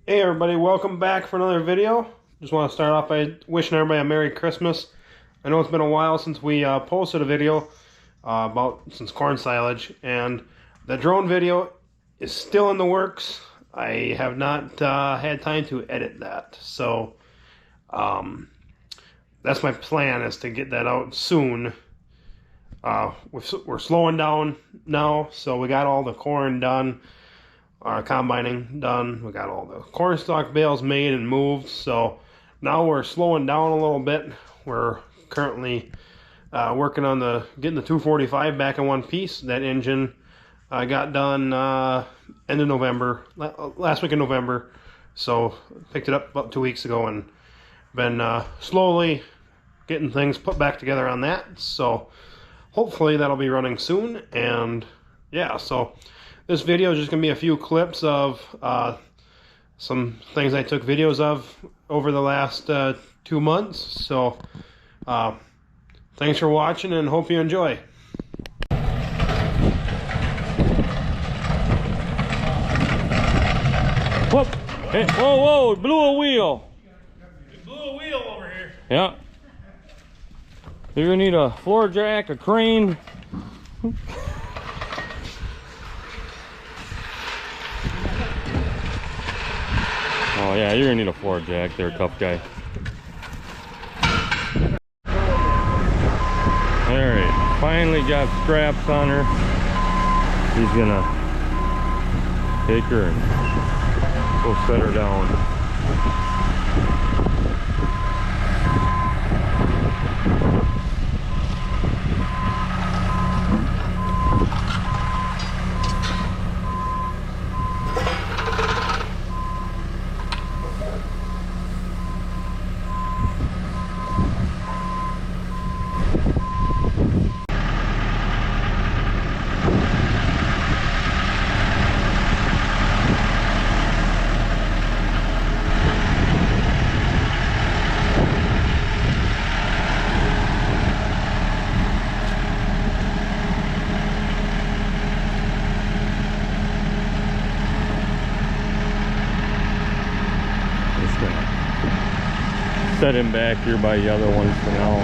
Hey everybody, welcome back for another video. Just want to start off by wishing everybody a Merry Christmas. I know it's been a while since we posted a video since corn silage, and the drone video is still in the works. I have not had time to edit that, so that's my plan, is to get that out soon. We're slowing down now, so we got all the corn done. Our combining done. We got all the corn stalk bales made and moved, so now we're slowing down a little bit. We're currently working on getting the 245 back in one piece. That engine got done end of November, last week in November, so picked it up about 2 weeks ago and been slowly getting things put back together on that. So hopefully that'll be running soon. And yeah, so this video is just going to be a few clips of some things I took videos of over the last 2 months. So thanks for watching and hope you enjoy. Whoop! Hey, whoa, it blew a wheel. You blew a wheel over here. Yeah. You're going to need a floor jack, a crane. Oh yeah, you're gonna need a floor jack there, tough guy. Alright, finally got straps on her. He's gonna take her and go set her down. Set him back here by the other ones for now.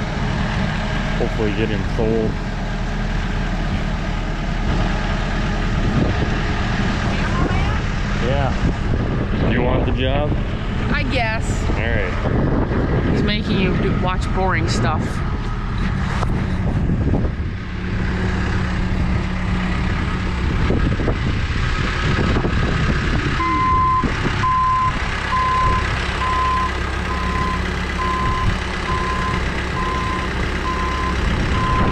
Hopefully get him sold. Yeah. You want the job? I guess. Alright. He's making you watch boring stuff.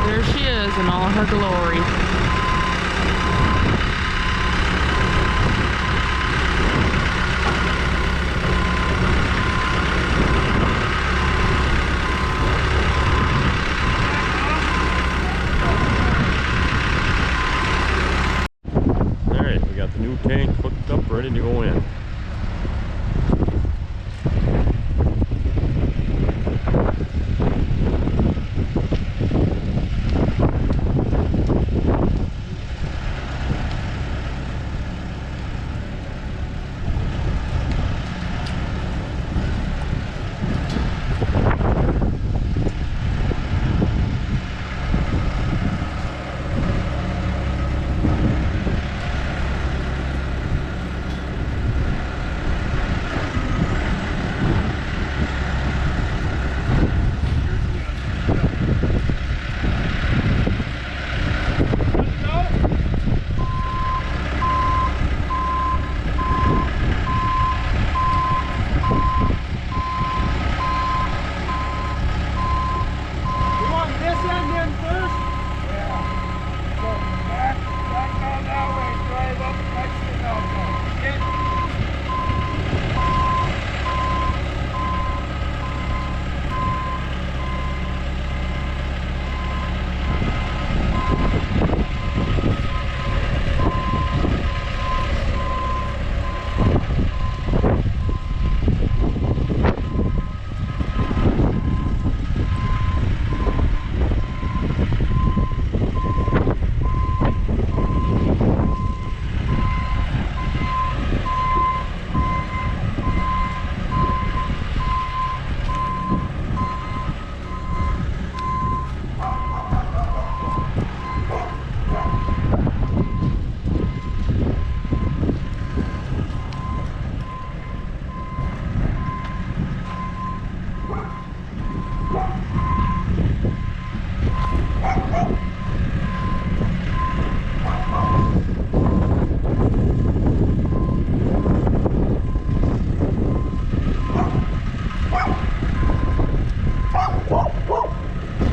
There she is in all her glory. Alright, we got the new tank hooked up, ready to go in.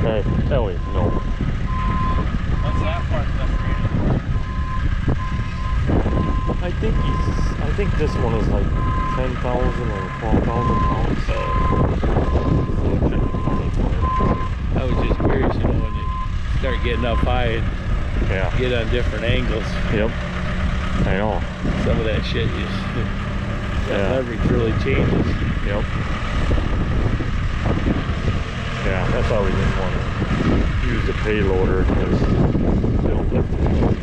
Hey, Ellie, no. What's that part I think this one is like 10,000 or 12,000 pounds. So it should be funny for it. I was just curious, you know, when you start getting up high and Yeah. get on different angles, Yep. I know. some of that shit just Yeah. leverage really changes. Yep. Yeah, that's why we didn't want to use the payloader because it'll lift it.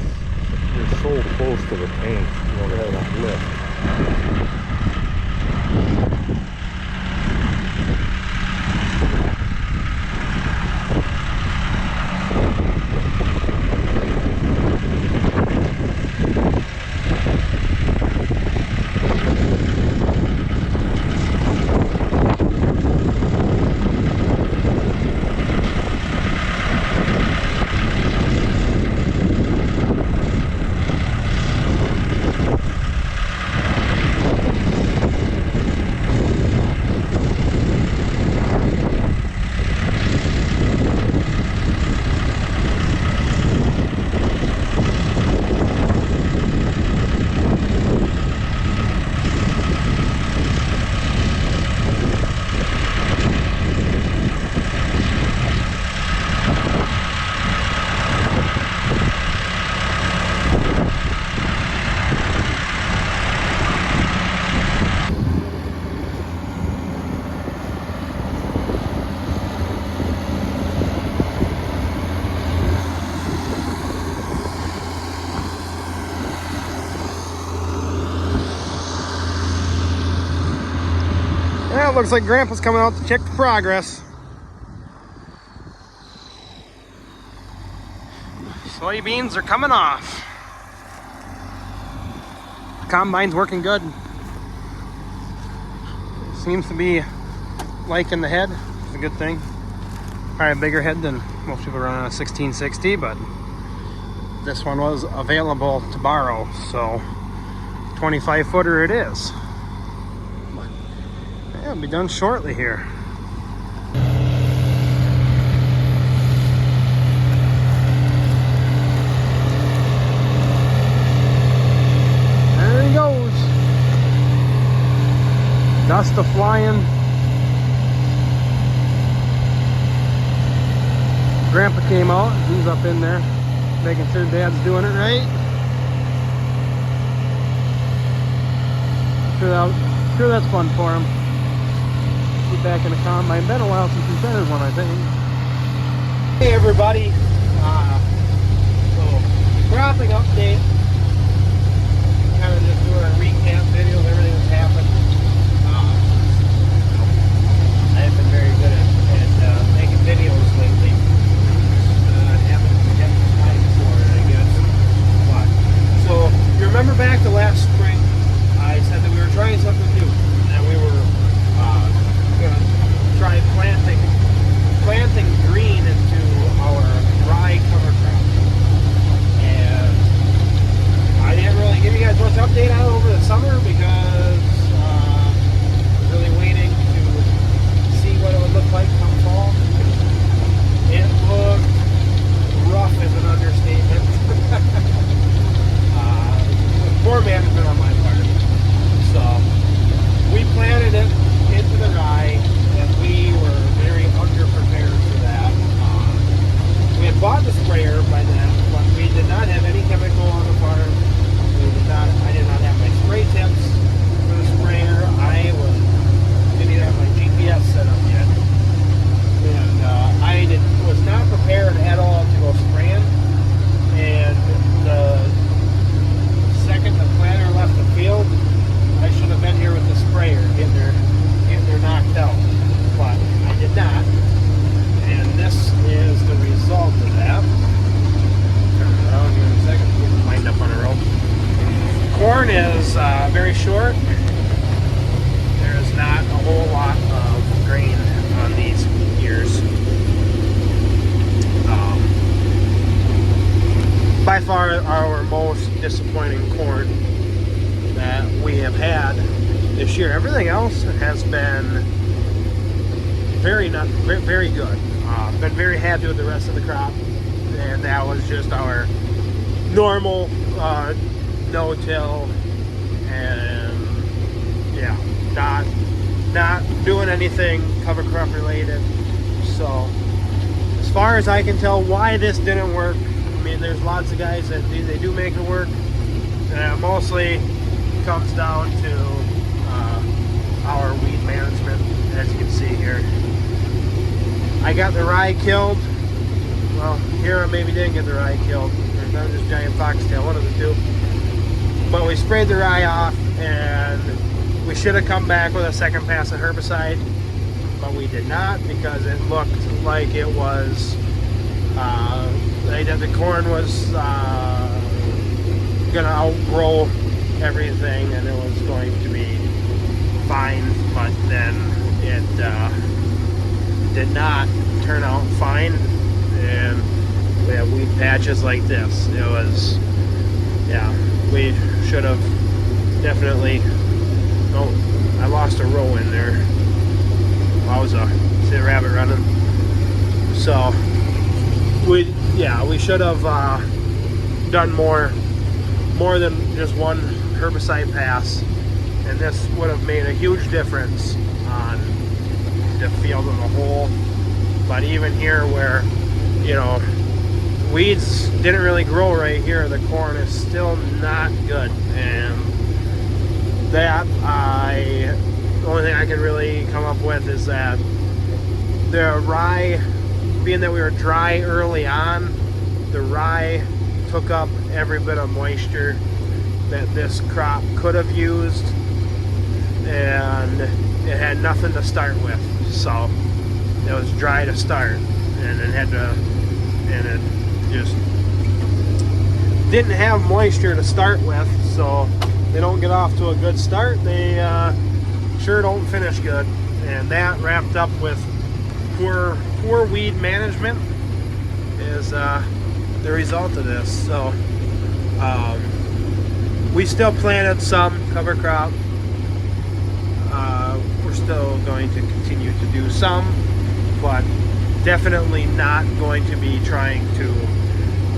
You're so close to the tank, you know, that won't lift. Yeah, it looks like Grandpa's coming out to check the progress. Soybeans are coming off. The combine's working good. Seems to be liking the head. It's a good thing. Probably a bigger head than most people run on a 1660, but this one was available to borrow, so 25 footer it is. Yeah, it'll be done shortly here. There he goes. Dust a flying. Grandpa came out. He's up in there, making sure Dad's doing it right. Sure that's fun for him. Get back in the combine. Been a while since he's entered one, I think. Hey everybody. So cropping update. Kind of just doing a recap video of everything that's happened. I haven't been very good at making videos lately. Haven't time for it, I guess. But so you remember back to last spring, I said that we were trying something new, and we were gonna try planting green into our rye cover crop. And I didn't really give you guys much update on it over the summer because I was really waiting to see what it would look like come fall. It looked rough is an understatement. Poor management on my part. So we planted it into the rye, and we were very underprepared for that. We had bought the sprayer by then, but we did not have any chemical on the farm. I did not have my spray tips for the sprayer. I didn't even have my GPS set up yet, and I was not prepared at all to go spraying. And the second the planter left the field, I should have been here with the sprayer getting her knocked out, but I did not, and this is the result of that. Turn it around here in a second, get it lined up on a rope. Corn is very short. There is not a whole lot of grain on these ears. By far our most disappointing corn that we have had this year. Everything else has been very good. Been very happy with the rest of the crop, and that was just our normal no-till, and yeah, not doing anything cover crop related. So as far as I can tell, why this didn't work, I mean, there's lots of guys that they do make it work. Mostly comes down to our weed management, as you can see here. I got the rye killed. Well, here I maybe didn't get the rye killed. There's not just giant foxtail, one of the two. But we sprayed the rye off, and we should have come back with a second pass of herbicide, but we did not, because it looked like it was the corn was gonna outgrow everything, and it was going to be fine. But then it did not turn out fine, and we have weed patches like this. It was, yeah, we should have definitely. Oh, I lost a row in there. Wowza, see the rabbit running. So we should have done more than just one herbicide pass, and this would have made a huge difference on the field as a whole. But even here, where, you know, weeds didn't really grow right here, the corn is still not good, and that the only thing I can really come up with is that the rye, being that we were dry early on, the rye took up every bit of moisture that this crop could have used, and it had nothing to start with. So it was dry to start, and it just didn't have moisture to start with. So they don't get off to a good start, they sure don't finish good. And that, wrapped up with poor weed management, is the result of this. So we still planted some cover crop. We're still going to continue to do some, but definitely not going to be trying to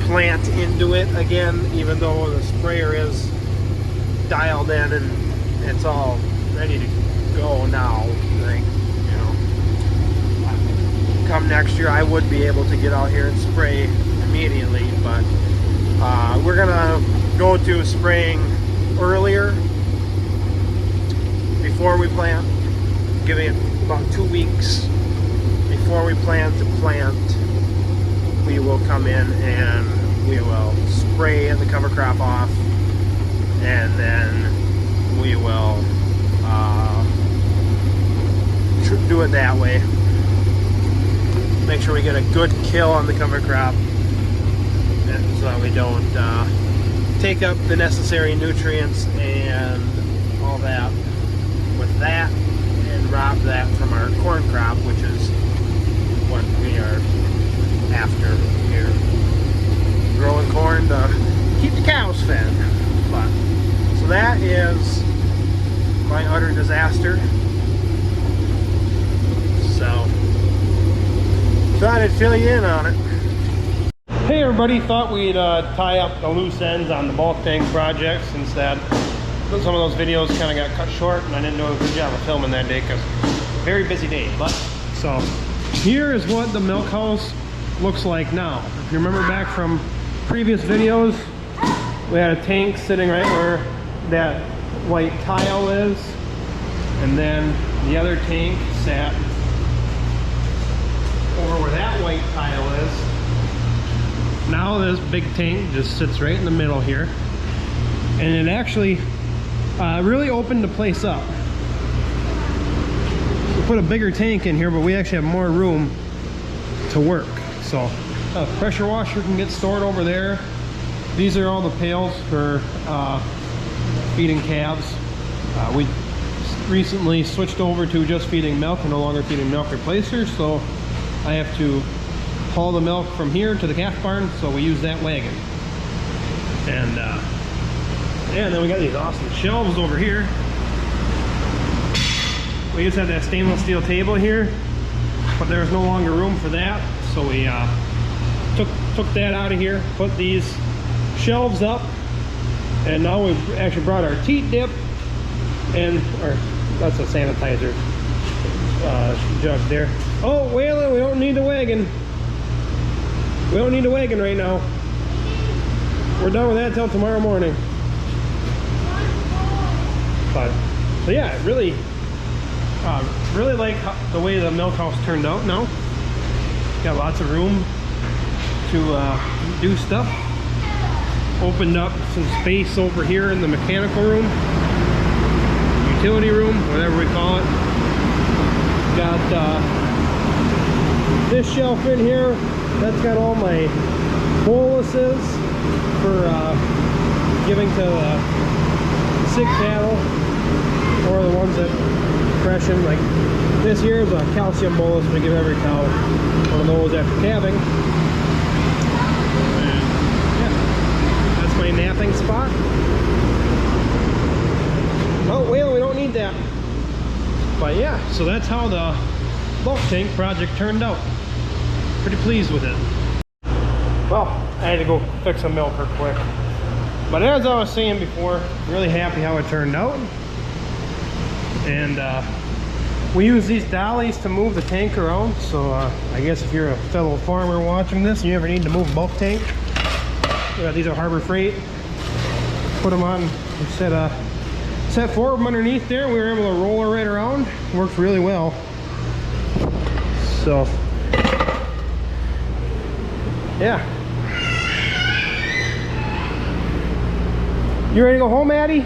plant into it again, even though the sprayer is dialed in and it's all ready to go now. Like, you know, come next year I would be able to get out here and spray immediately, but we're gonna go to spraying earlier before we plant, giving it about 2 weeks before we plan to plant. We will come in and we will spray the cover crop off, and then we will do it that way. Make sure we get a good kill on the cover crop, and so that we don't take up the necessary nutrients and all that with that, and rob that from our corn crop, which is what we are after here. Growing corn to keep the cows fed. But so that is my utter disaster. So thought I'd fill you in on it. Hey everybody, thought we'd tie up the loose ends on the bulk tank project, since that some of those videos kind of got cut short, and I didn't do a good job of filming that day because very busy day. But so here is what the milk house looks like now. If you remember back from previous videos, we had a tank sitting right where that white tile is, and then the other tank sat over where that white tile is. Now this big tank just sits right in the middle here, and it actually really opened the place up. We put a bigger tank in here, but we actually have more room to work. So a pressure washer can get stored over there. These are all the pails for feeding calves. We recently switched over to just feeding milk and no longer feeding milk replacers, so I have to haul the milk from here to the calf barn, so we use that wagon. And yeah, and then we got these awesome shelves over here. We just have that stainless steel table here, but there's no longer room for that, so we took that out of here, put these shelves up, and now we've actually brought our teat dip and that's a sanitizer jug there. Oh, Waylon, we don't need the wagon. We don't need the wagon right now. We're done with that till tomorrow morning. But so yeah, really like the way the milk house turned out now. Got lots of room to do stuff. Opened up some space over here in the mechanical room, utility room, whatever we call it. Got this shelf in here. That's got all my boluses for giving to sick cattle, or the ones that freshen. Like this here is a calcium bolus we give every cow, one of those after calving. And yeah, that's my napping spot. Oh well, we don't need that. But yeah, so that's how the bulk tank project turned out. Pretty pleased with it. Well, I had to go fix some milk real quick. But as I was saying before, really happy how it turned out. And we use these dollies to move the tank around. So I guess if you're a fellow farmer watching this and you ever need to move a bulk tank, these are Harbor Freight. Put them on, we set four of them underneath there. We were able to roll her right around. Worked really well. So yeah. You ready to go home, Addie?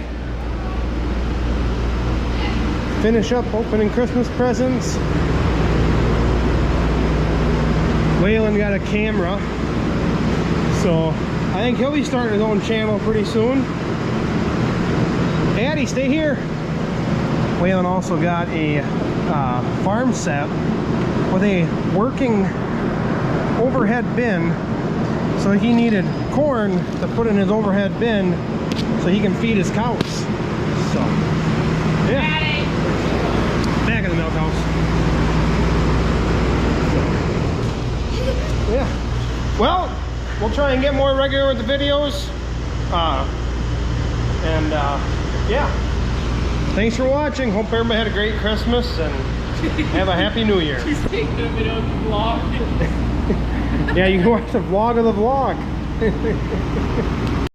Finish up opening Christmas presents. Waylon got a camera, so I think he'll be starting his own channel pretty soon. Addie, stay here. Waylon also got a farm set with a working overhead bin, so he needed corn to put in his overhead bin so he can feed his cows. So yeah, back in the milk house. So, yeah, well, we'll try and get more regular with the videos, yeah, thanks for watching. Hope everybody had a great Christmas and have a happy New Year. He's taking a video of the vlog. Yeah, you can watch the vlog of the vlog.